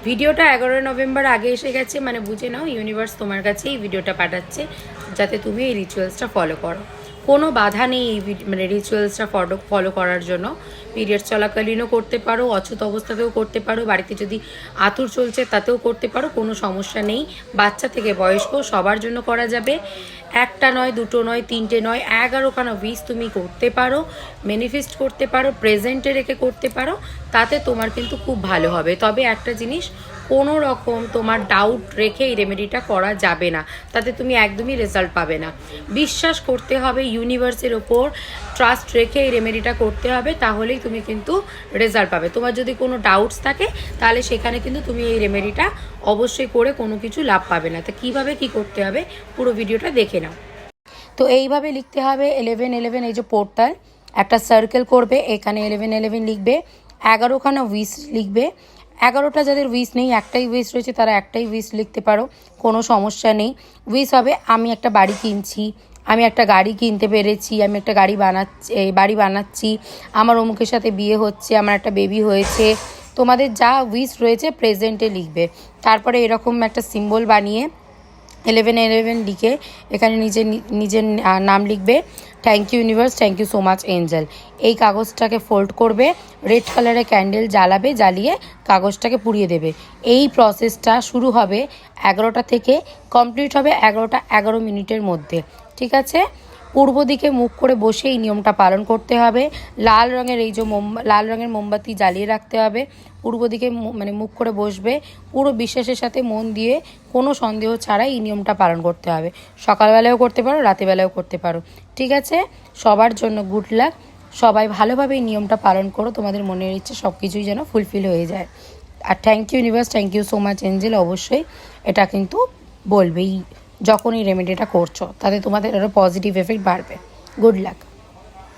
ভিডিওটা 11 নভেম্বর আগে এসে গেছে, মানে বুঝে নাও ইউনিভার্স তোমার কাছে এই ভিডিওটা পাঠাচ্ছে যাতে তুমি এই রিচুয়ালসটা ফলো করো। কোনো বাধা নেই এই মানে রিচুয়ালসটা ফলো করার জন্য। পিরিয়ডস চলাকালীনও করতে পারো, অচুত অবস্থাতেও করতে পারো, বাড়িতে যদি আতুর চলছে তাতেও করতে পারো, কোনো সমস্যা নেই। বাচ্চা থেকে বয়স্ক সবার জন্য করা যাবে। একটা নয়, দুটো নয়, তিনটে নয়, 11খানা উইশ তুমি করতে পারো, ম্যানিফেস্ট করতে পারো, প্রেজেন্টে রেখে করতে পারো, তাতে তোমার কিন্তু খুব ভালো হবে। তবে একটা জিনিস, কোনো রকম তোমার ডাউট রেখে এই রেমেডিটা করা যাবে না, তাতে তুমি একদমই রেজাল্ট পাবে না। বিশ্বাস করতে হবে ইউনিভার্সের ওপর, ট্রাস্ট রেখে এই রেমেডিটা করতে হবে, তাহলেই তুমি কিন্তু রেজাল্ট পাবে। তোমার যদি কোনো ডাউটস থাকে তাহলে সেখানে কিন্তু তুমি এই রেমেডিটা অবশ্যই করে কোনো কিছু লাভ পাবে না। তো কীভাবে কী করতে হবে পুরো ভিডিওটা দেখে নাও। তো এইভাবে লিখতে হবে 1111, এই যে পোর্টাল, একটা সার্কেল করবে, এখানে 1111 লিখবে, 11খানা উইশ লিখবে। 11টা যাদের উইশ নেই, একটাই উইশ রয়েছে, তারা একটাই উইশ লিখতে পারো, কোনো সমস্যা নেই। উইশ হবে আমি একটা বাড়ি কিনছি, আমি একটা গাড়ি কিনতে পেরেছি, আমি একটা বাড়ি বানাচ্ছি, আমার অমুকের সাথে বিয়ে হচ্ছে, আমার একটা বেবি হয়েছে। তোমাদের যা উইশ রয়েছে প্রেজেন্টে লিখবে। তারপরে এরকম একটা সিম্বল বানিয়ে 1111 লিখে এখানে নিজের নাম লিখবে। Thank you universe, thank you so much angel. এই কাগজটাকে ফোল্ড করবে, রেড কালারের ক্যান্ডেল জ্বালাবে, জ্বালিয়ে কাগজটাকে পুড়িয়ে দেবে। এই প্রসেসটা শুরু হবে 11টা থেকে, কমপ্লিট হবে 11টা 11 মিনিটের মধ্যে। ঠিক আছে? পূর্ব দিকে মুখ করে বসে এই নিয়মটা পালন করতে হবে। লাল রঙের এই যে লাল রঙের মোমবাতি জ্বালিয়ে রাখতে হবে। পূর্ব দিকে মানে মুখ করে বসবে, পুরো বিশ্বাসের সাথে মন দিয়ে, কোনো সন্দেহ ছাড়াই এই নিয়মটা পালন করতে হবে। সকালবেলাও করতে পারো, রাতেবেলাও করতে পারো। ঠিক আছে? সবার জন্য গুড লাক। সবাই ভালোভাবে এই নিয়মটা পালন করো, তোমাদের মনের ইচ্ছে সব কিছুই যেন ফুলফিল হয়ে যায়। আর thank you universe, thank you so much angel, অবশ্যই এটা কিন্তু বলবেই যখন এই রেমেডিটা করছো, তাতে তোমাদের আরও পজিটিভ এফেক্ট বাড়বে। Good luck.